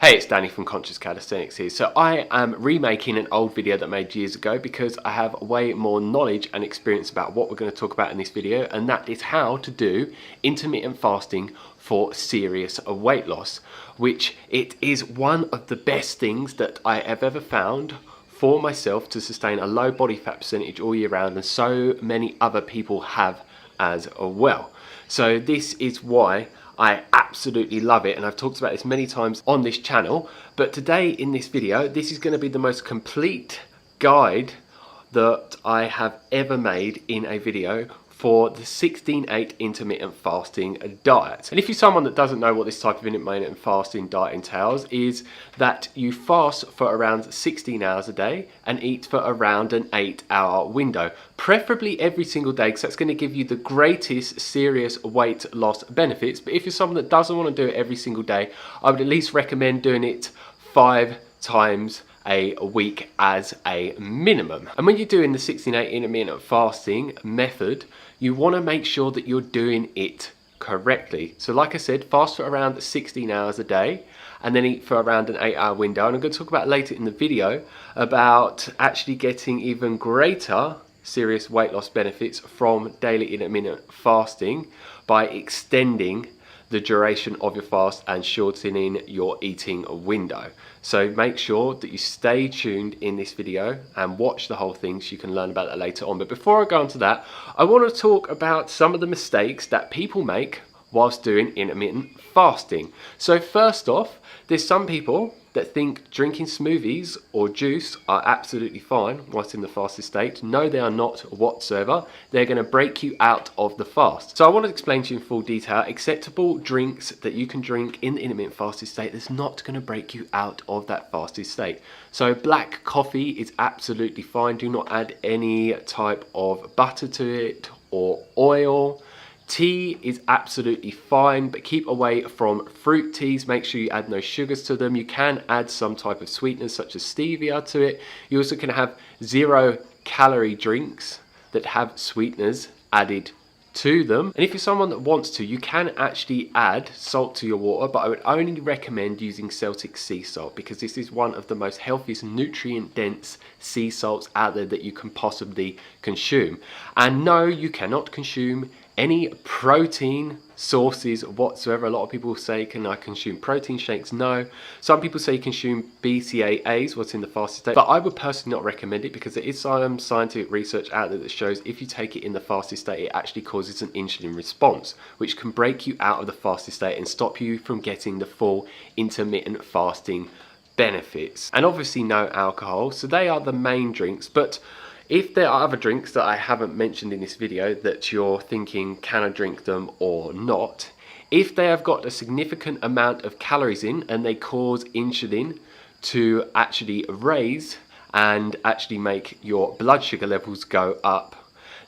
Hey, it's Danny from Conscious Calisthenics here. So I am remaking an old video that I made years ago because I have way more knowledge and experience about what we're going to talk about in this video, and that is how to do intermittent fasting for serious weight loss, which it is one of the best things that I have ever found for myself to sustain a low body fat percentage all year round, and so many other people have as well. So this is why I absolutely love it, and I've talked about this many times on this channel, but today in this video, this is going to be the most complete guide that I have ever made in a video for the 16/8 intermittent fasting diet. And if you're someone that doesn't know what this type of intermittent fasting diet entails, is that you fast for around 16 hours a day and eat for around an 8-hour window, preferably every single day, because that's going to give you the greatest serious weight loss benefits. But if you're someone that doesn't want to do it every single day, I would at least recommend doing it 5 times a week as a minimum. And when you're doing the 16/8 intermittent fasting method, you want to make sure that you're doing it correctly. So like I said, fast for around 16 hours a day and then eat for around an 8-hour window. And I'm going to talk about later in the video about actually getting even greater serious weight loss benefits from daily intermittent fasting by extending the duration of your fast and shortening your eating window. So make sure that you stay tuned in this video and watch the whole thing so you can learn about that later on. But before I go on to that, I want to talk about some of the mistakes that people make whilst doing intermittent fasting. So first off, there's some people that think drinking smoothies or juice are absolutely fine whilst in the fasted state. No, they are not whatsoever. They're going to break you out of the fast. So I want to explain to you in full detail acceptable drinks that you can drink in the intermittent fasted state that's not going to break you out of that fasted state. So black coffee is absolutely fine. Do not add any type of butter to it or oil. Tea is absolutely fine, but keep away from fruit teas. Make sure you add no sugars to them. You can add some type of sweeteners such as stevia to it. You also can have 0-calorie drinks that have sweeteners added to them. And if you're someone that wants to, you can actually add salt to your water, but I would only recommend using Celtic sea salt because this is one of the most healthiest nutrient dense sea salts out there that you can possibly consume. And no, you cannot consume any protein sources whatsoever. A lot of people say, can I consume protein shakes? No. Some people say consume BCAAs, what's in the fasted state, but I would personally not recommend it because there is some scientific research out there that shows if you take it in the fasted state, it actually causes an insulin response, which can break you out of the fasted state and stop you from getting the full intermittent fasting benefits. And obviously no alcohol. So they are the main drinks, but if there are other drinks that I haven't mentioned in this video that you're thinking, can I drink them or not? If they have got a significant amount of calories in and they cause insulin to actually raise and actually make your blood sugar levels go up,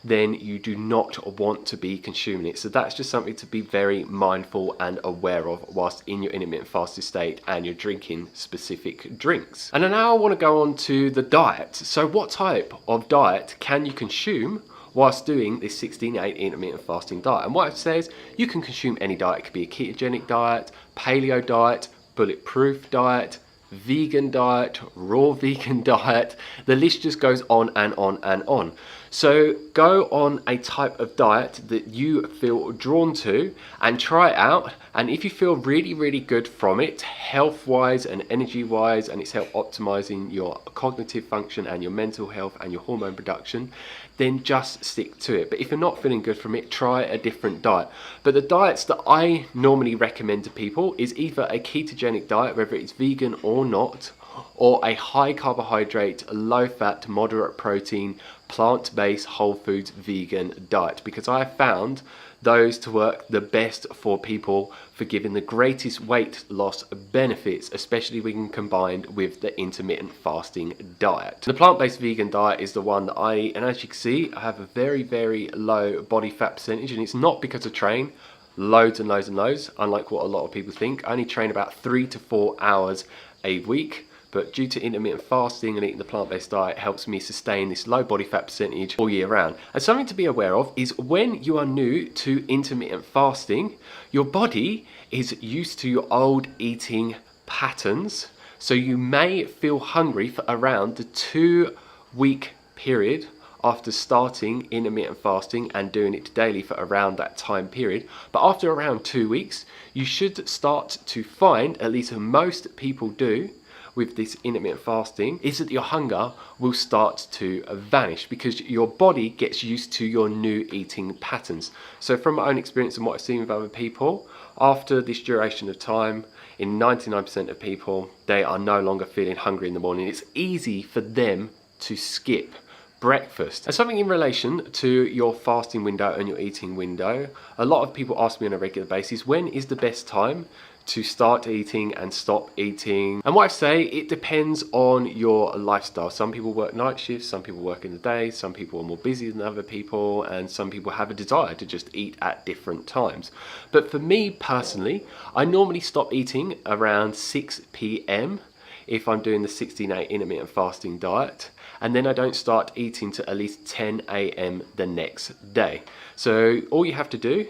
then you do not want to be consuming it. So that's just something to be very mindful and aware of whilst in your intermittent fasted state and you're drinking specific drinks. And now I want to go on to the diet. So what type of diet can you consume whilst doing this 16/8 intermittent fasting diet? And what it says, you can consume any diet. It could be a ketogenic diet, paleo diet, bulletproof diet, vegan diet, raw vegan diet. The list just goes on and on and on. So go on a type of diet that you feel drawn to and try it out. And if you feel really, really good from it, health-wise and energy-wise, and it's helped optimizing your cognitive function and your mental health and your hormone production, then just stick to it. But if you're not feeling good from it, try a different diet. But the diets that I normally recommend to people is either a ketogenic diet, whether it's vegan or not, or a high carbohydrate, low fat, moderate protein, plant-based, whole foods, vegan diet, because I have found those to work the best for people for giving the greatest weight loss benefits, especially when combined with the intermittent fasting diet. The plant-based vegan diet is the one that and as you can see, I have a very, very low body fat percentage, and it's not because I train loads and loads and loads, unlike what a lot of people think. I only train about 3 to 4 hours a week. But due to intermittent fasting and eating the plant-based diet, it helps me sustain this low body fat percentage all year round. And something to be aware of is when you are new to intermittent fasting, your body is used to your old eating patterns. So you may feel hungry for around the 2-week period after starting intermittent fasting and doing it daily for around that time period. But after around 2 weeks, you should start to find, at least most people do with this intermittent fasting, is that your hunger will start to vanish because your body gets used to your new eating patterns. So from my own experience and what I've seen with other people, after this duration of time, in 99% of people, they are no longer feeling hungry in the morning. It's easy for them to skip breakfast. And something in relation to your fasting window and your eating window, a lot of people ask me on a regular basis, when is the best time to start eating and stop eating? And what I say, it depends on your lifestyle. Some people work night shifts, some people work in the day, some people are more busy than other people, and some people have a desire to just eat at different times. But for me personally, I normally stop eating around 6 p.m. if I'm doing the 16-day intermittent fasting diet, and then I don't start eating till at least 10 a.m. the next day. So all you have to do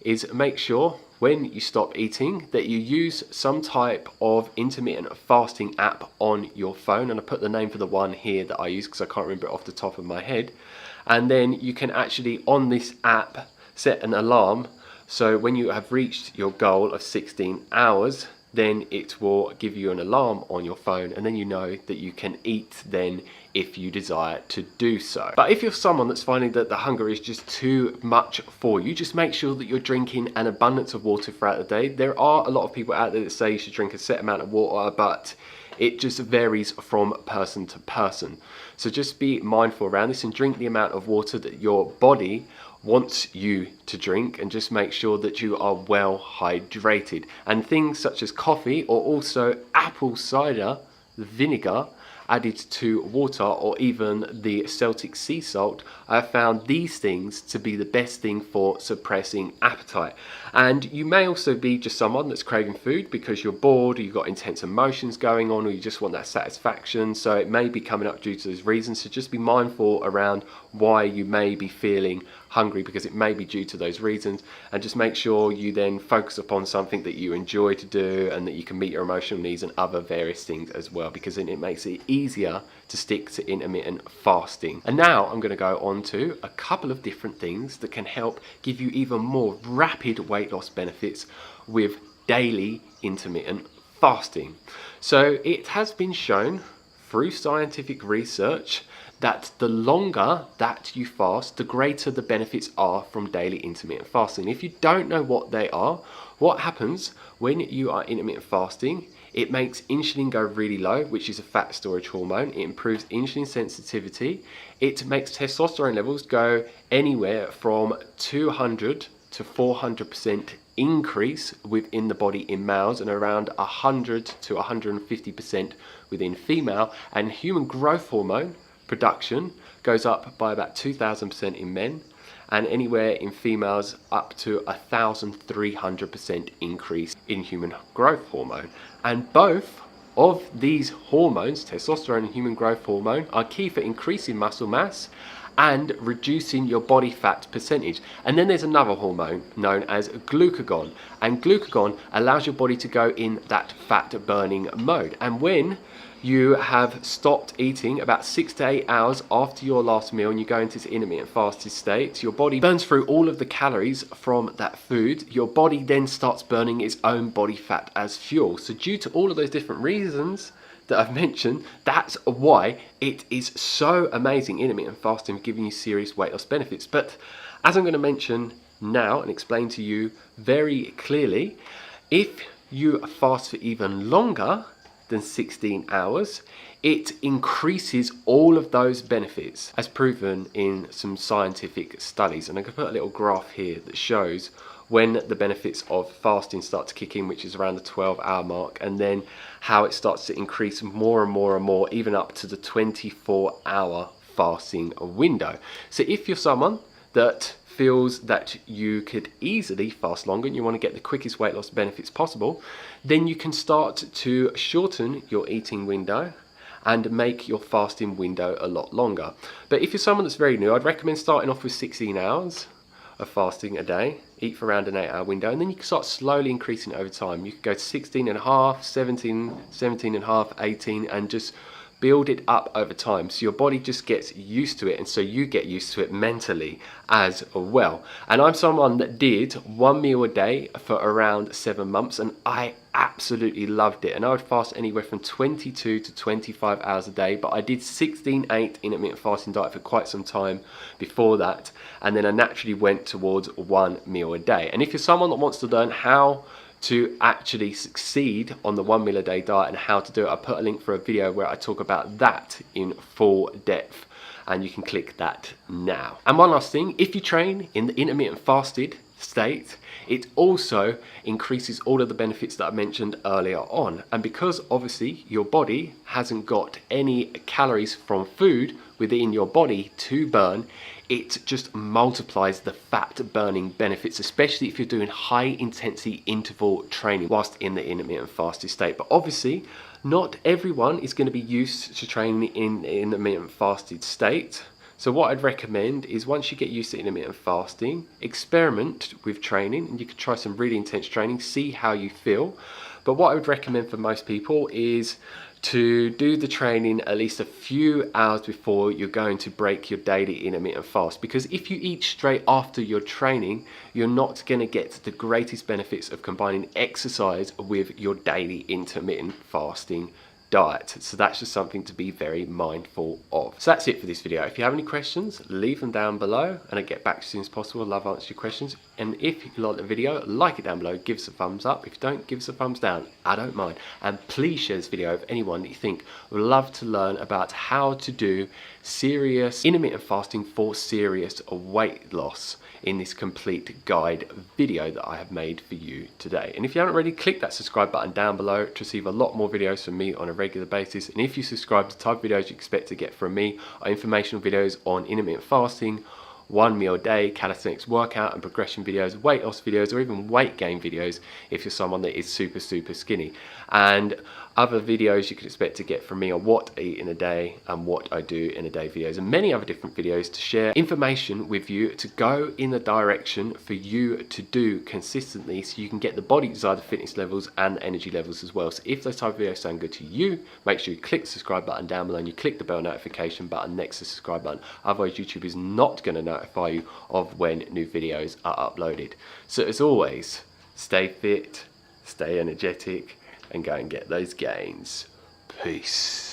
is make sure when you stop eating that you use some type of intermittent fasting app on your phone, and I put the name for the one here that I use because I can't remember it off the top of my head. And then you can actually on this app set an alarm, so when you have reached your goal of 16 hours, then it will give you an alarm on your phone, and then you know that you can eat then if you desire to do so. But if you're someone that's finding that the hunger is just too much for you, just make sure that you're drinking an abundance of water throughout the day. There are a lot of people out there that say you should drink a set amount of water, but it just varies from person to person. So just be mindful around this and drink the amount of water that your body wants you to drink, and just make sure that you are well hydrated. And things such as coffee or also apple cider vinegar added to water, or even the Celtic sea salt, I have found these things to be the best thing for suppressing appetite. And you may also be just someone that's craving food because you're bored, or you've got intense emotions going on, or you just want that satisfaction. So it may be coming up due to those reasons. So just be mindful around why you may be feeling hungry, because it may be due to those reasons, and just make sure you then focus upon something that you enjoy to do and that you can meet your emotional needs and other various things as well, because then it makes it easier to stick to intermittent fasting. And now I'm going to go on to a couple of different things that can help give you even more rapid weight loss benefits with daily intermittent fasting. So it has been shown through scientific research that the longer that you fast, the greater the benefits are from daily intermittent fasting. If you don't know what they are, what happens when you are intermittent fasting, it makes insulin go really low, which is a fat storage hormone. It improves insulin sensitivity. It makes testosterone levels go anywhere from 200 to 400% increase within the body in males, and around 100 to 150% within female. And human growth hormone production goes up by about 2,000% in men, and anywhere in females up to 1,300% increase in human growth hormone. And both of these hormones, testosterone and human growth hormone, are key for increasing muscle mass and reducing your body fat percentage. And then there's another hormone known as glucagon, and glucagon allows your body to go in that fat burning mode. And when you have stopped eating about 6 to 8 hours after your last meal and you go into this intermittent fasted state, your body burns through all of the calories from that food. Your body then starts burning its own body fat as fuel. So due to all of those different reasons that I've mentioned, that's why it is so amazing, intermittent fasting, giving you serious weight loss benefits. But as I'm going to mention now and explain to you very clearly, if you fast for even longer than 16 hours, it increases all of those benefits as proven in some scientific studies. And I can put a little graph here that shows when the benefits of fasting start to kick in, which is around the 12-hour mark, and then how it starts to increase more and more and more, even up to the 24-hour fasting window. So if you're someone that feels that you could easily fast longer and you want to get the quickest weight loss benefits possible, then you can start to shorten your eating window and make your fasting window a lot longer. But if you're someone that's very new, I'd recommend starting off with 16 hours of fasting a day, eat for around an 8 hour window, and then you can start slowly increasing it over time. You can go to 16 and a half, 17, 17 and a half, 18, and just build it up over time, so your body just gets used to it, and so you get used to it mentally as well. And I'm someone that did 1 meal a day for around 7 months, and I absolutely loved it. And I would fast anywhere from 22 to 25 hours a day, but I did 16/8 intermittent fasting diet for quite some time before that, and then I naturally went towards 1 meal a day. And if you're someone that wants to learn how to actually succeed on the 1 meal a day diet and how to do it, I put a link for a video where I talk about that in full depth, and you can click that now. And one last thing, if you train in the intermittent fasted state, it also increases all of the benefits that I mentioned earlier on. And because obviously your body hasn't got any calories from food within your body to burn, it just multiplies the fat burning benefits, especially if you're doing high intensity interval training whilst in the intermittent fasted state. But obviously not everyone is going to be used to training in the intermittent fasted state. So what I'd recommend is, once you get used to intermittent fasting, experiment with training, and you could try some really intense training, see how you feel. But what I would recommend for most people is to do the training at least a few hours before you're going to break your daily intermittent fast, because if you eat straight after your training, you're not going to get the greatest benefits of combining exercise with your daily intermittent fasting diet. So that's just something to be very mindful of. So that's it for this video. If you have any questions, leave them down below and I'll get back as soon as possible. I'd love answering your questions. And if you like the video, like it down below, give us a thumbs up. If you don't, give us a thumbs down. I don't mind. And please share this video with anyone that you think would love to learn about how to do serious intermittent fasting for serious weight loss in this complete guide video that I have made for you today. And if you haven't already, click that subscribe button down below to receive a lot more videos from me on a regular basis. And if you subscribe, the type of videos you expect to get from me are informational videos on intermittent fasting, 1 meal a day, calisthenics workout and progression videos, weight loss videos, or even weight gain videos if you're someone that is super skinny. And other videos you can expect to get from me are what I eat in a day and what I do in a day videos, and many other different videos to share information with you to go in the direction for you to do consistently, so you can get the body desired fitness levels and energy levels as well. So if those type of videos sound good to you, make sure you click the subscribe button down below and you click the bell notification button next to the subscribe button. Otherwise YouTube is not going to notify you of when new videos are uploaded. So as always, stay fit, stay energetic, and go and get those gains. Peace.